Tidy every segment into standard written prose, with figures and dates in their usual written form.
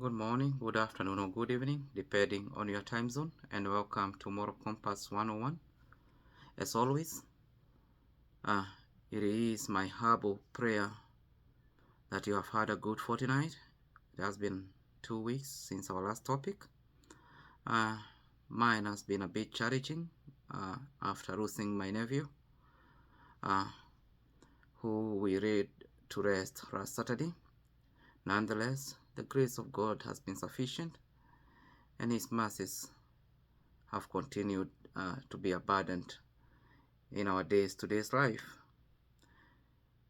Good morning, good afternoon, or good evening, depending on your time zone, and welcome to Moral Compass 101. As always, uh, it is my humble prayer that you have had a good fortnight. It has been 2 weeks since our last topic. Uh, Mine has been a bit challenging after losing my nephew, uh, who we laid to rest last Saturday. Nonetheless, the grace of God has been sufficient, and His mercies have continued to be abundant in our today's life.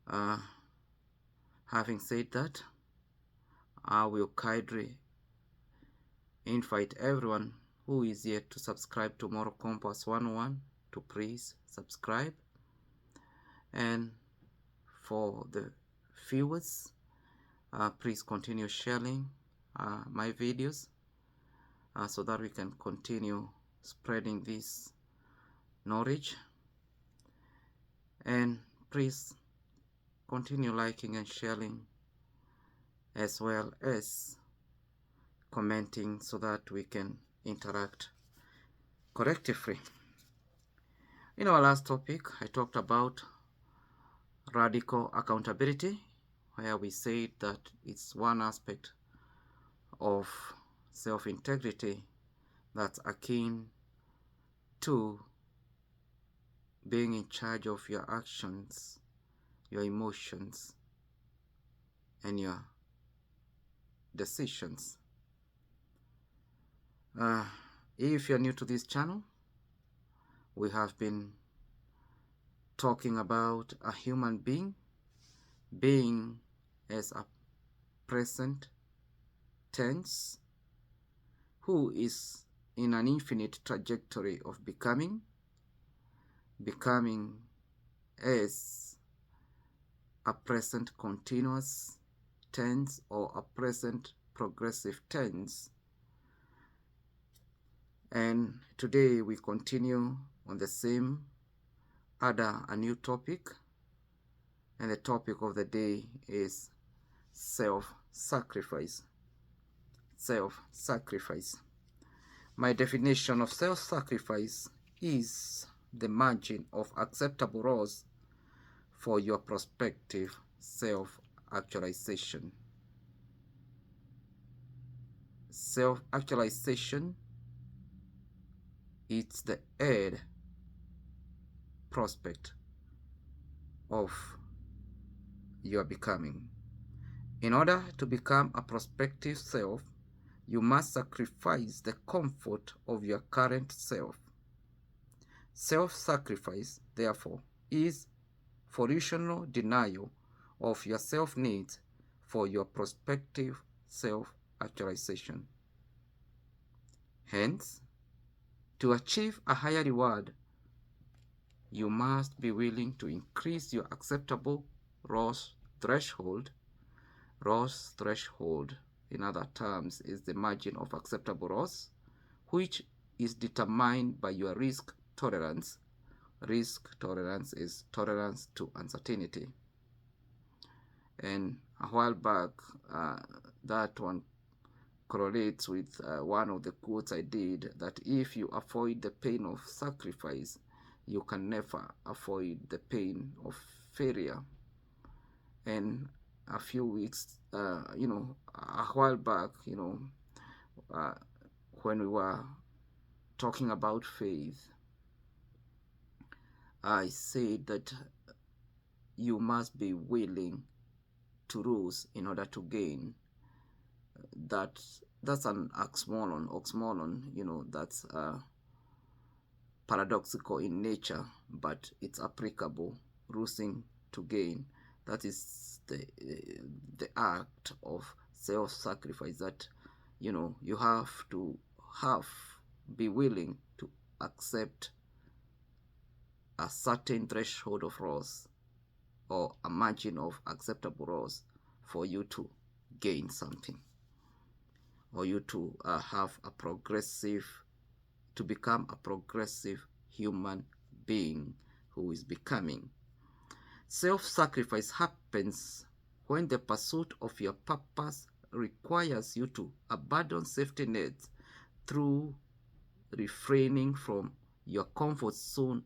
Uh, Having said that, I will kindly invite everyone who is yet to subscribe to Moral Compass 101 to please subscribe. And for the viewers, please continue sharing my videos so that we can continue spreading this knowledge. And please continue liking and sharing, as well as commenting, so that we can interact collectively. In our last topic, I talked about radical accountability, where we said that it's one aspect of self-integrity that's akin to being in charge of your actions, your emotions, and your decisions. If you're new to this channel, we have been talking about a human being as a present tense, who is in an infinite trajectory of becoming as a present continuous tense or a present progressive tense. And today we continue on the same, a new topic, and the topic of the day is self-sacrifice. Self-sacrifice. My definition of self-sacrifice is the margin of acceptable loss for your prospective self-actualization. Self-actualization is the end prospect of your becoming. In order to become a prospective self, you must sacrifice the comfort of your current self. Self-sacrifice, therefore, is volitional denial of your self-needs for your prospective self-actualization. Hence, to achieve a higher reward, you must be willing to increase your acceptable loss threshold. Loss threshold, in other terms, is the margin of acceptable loss, which is determined by your risk tolerance. Risk tolerance is tolerance to uncertainty. And a while back, that one correlates with one of the quotes I did, that if you avoid the pain of sacrifice, you can never avoid the pain of failure. And a few weeks, a while back, when we were talking about faith, I said that you must be willing to lose in order to gain. That's an oxymoron, that's paradoxical in nature, but it's applicable. Losing to gain, that is the act of self-sacrifice, that you have to be willing to accept a certain threshold of loss, or a margin of acceptable loss, for you to gain something, or you to become a progressive human being who is becoming. Self-sacrifice happens when the pursuit of your purpose requires you to abandon safety nets through refraining from your comfort zone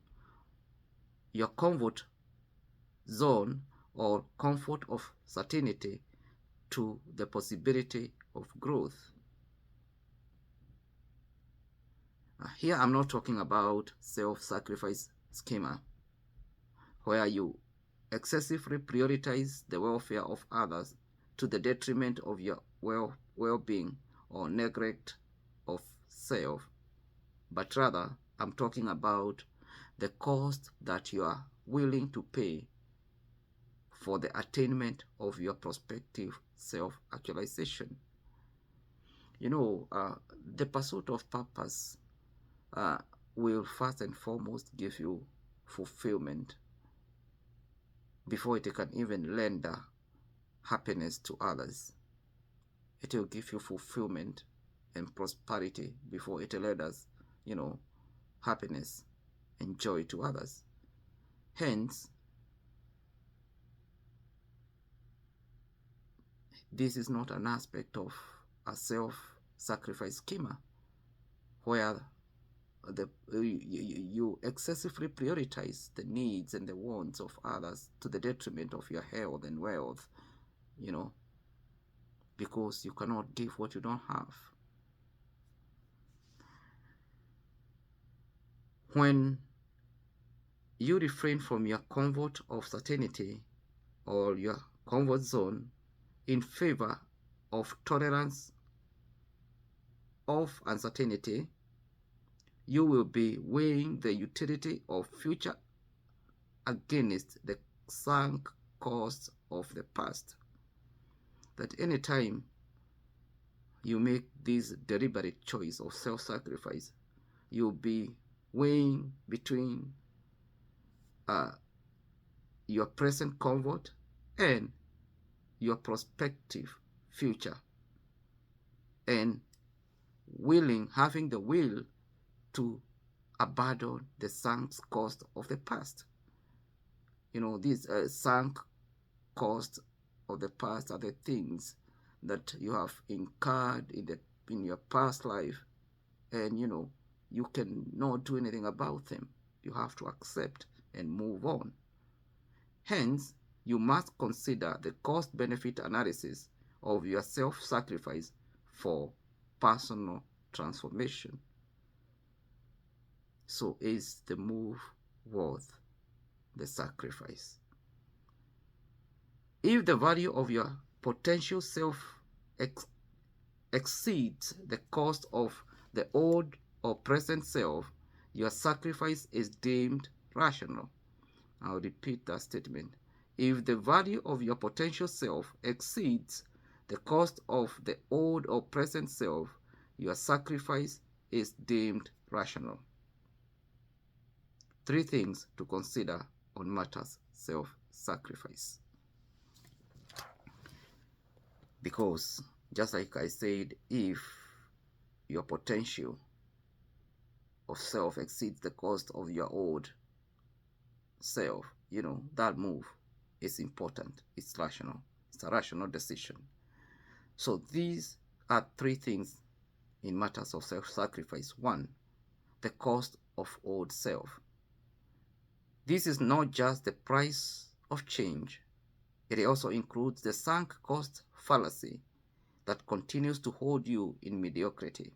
or comfort of certainty to the possibility of growth. Here I'm not talking about self-sacrifice schema, where you excessively prioritize the welfare of others to the detriment of your well-being or neglect of self, but rather I'm talking about the cost that you are willing to pay for the attainment of your prospective self-actualization. The pursuit of purpose will first and foremost give you fulfillment before it can even render happiness to others. It will give you fulfillment and prosperity before it renders, happiness and joy to others. Hence, this is not an aspect of a self-sacrifice schema where you excessively prioritize the needs and the wants of others to the detriment of your health and wealth, because you cannot give what you don't have. When you refrain from your comfort of certainty or your comfort zone in favor of tolerance of uncertainty, you will be weighing the utility of future against the sunk costs of the past. That any time you make this deliberate choice of self-sacrifice, you'll be weighing between your present comfort and your prospective future, and having the will to abandon the sunk cost of the past. These sunk costs of the past are the things that you have incurred in your past life, and you cannot do anything about them. You have to accept and move on. Hence, you must consider the cost-benefit analysis of your self-sacrifice for personal transformation. So, is the move worth the sacrifice? If the value of your potential self exceeds the cost of the old or present self, your sacrifice is deemed rational. I'll repeat that statement. If the value of your potential self exceeds the cost of the old or present self, your sacrifice is deemed rational. 3 things to consider on matters self-sacrifice. Because, just like I said, if your potential of self exceeds the cost of your old self, that move is important. It's rational. It's a rational decision. So these are 3 things in matters of self-sacrifice. 1, the cost of old self. This is not just the price of change. It also includes the sunk cost fallacy that continues to hold you in mediocrity.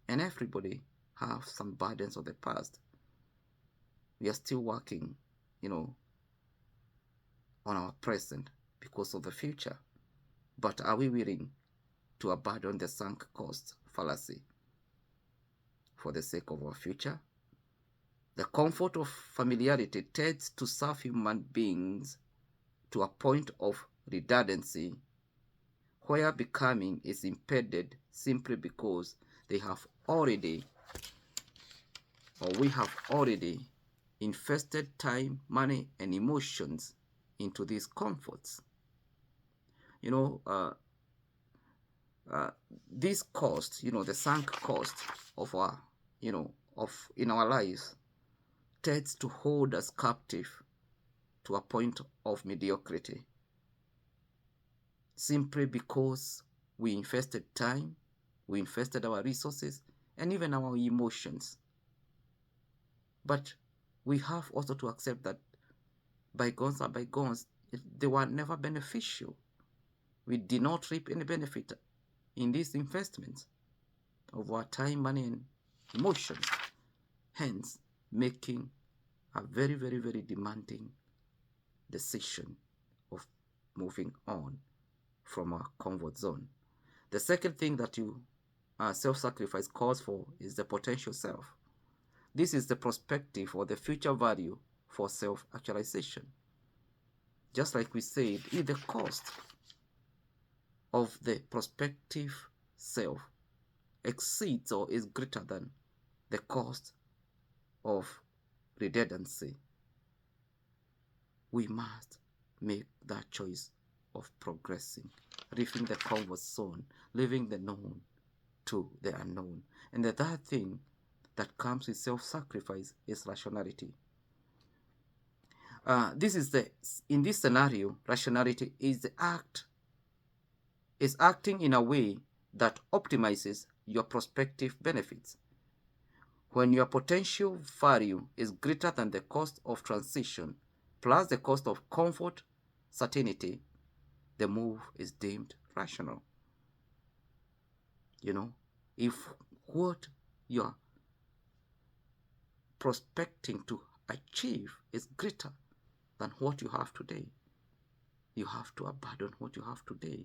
And everybody has some burdens of the past. We are still working, on our present because of the future. But are we willing to abandon the sunk cost fallacy for the sake of our future? The comfort of familiarity tends to serve human beings to a point of redundancy, where becoming is impeded simply because we have already invested time, money, and emotions into these comforts. This cost, the sunk cost of our, in our lives, tends to hold us captive to a point of mediocrity. simply because we invested time, we invested our resources, and even our emotions. But we have also to accept that bygones are bygones. They were never beneficial. We did not reap any benefit in these investments of our time, money, and emotions, hence making a very, very, very demanding decision of moving on from our comfort zone. The second thing that you self-sacrifice calls for is the potential self. This is the perspective or the future value for self-actualization. Just like we said, if the cost of the prospective self exceeds or is greater than the cost of redundancy, we must make that choice of progressing, leaving the comfort zone, leaving the known to the unknown. And the third thing that comes with self-sacrifice is rationality. In this scenario, rationality is acting in a way that optimizes your prospective benefits. When your potential value is greater than the cost of transition plus the cost of comfort, certainty, the move is deemed rational. If what you're prospecting to achieve is greater than what you have today, you have to abandon what you have today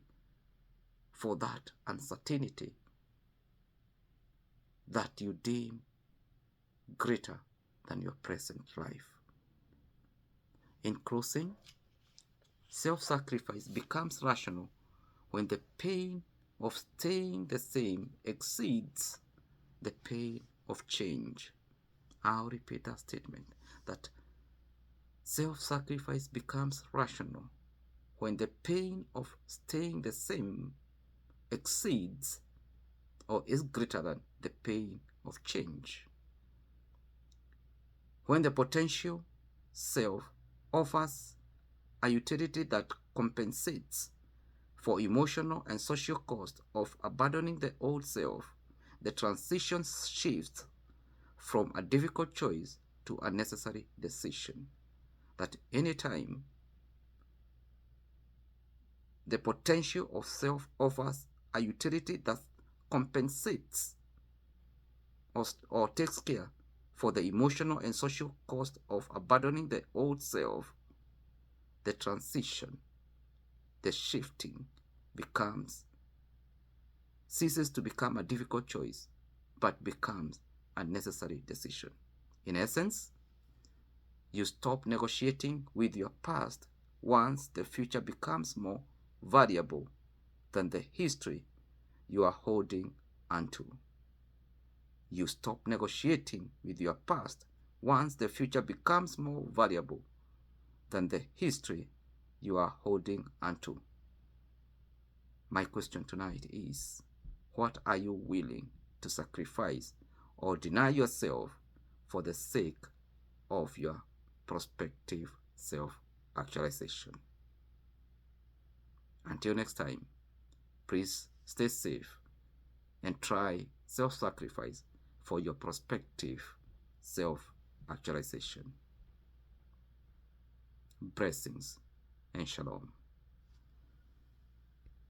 for that uncertainty that you deem greater than your present life. In closing, self-sacrifice becomes rational when the pain of staying the same exceeds the pain of change. I'll repeat that statement, that self-sacrifice becomes rational when the pain of staying the same exceeds or is greater than the pain of change. When the potential self offers a utility that compensates for emotional and social cost of abandoning the old self, the transition shifts from a difficult choice to a necessary decision. That anytime the potential of self offers a utility that compensates or takes care for the emotional and social cost of abandoning the old self, the transition, the shifting ceases to become a difficult choice, but becomes a necessary decision. In essence, you stop negotiating with your past once the future becomes more valuable than the history you are holding onto. You stop negotiating with your past once the future becomes more valuable than the history you are holding onto. My question tonight is, what are you willing to sacrifice or deny yourself for the sake of your prospective self-actualization? Until next time, please stay safe and try self-sacrifice for your prospective self-actualization. Blessings and shalom.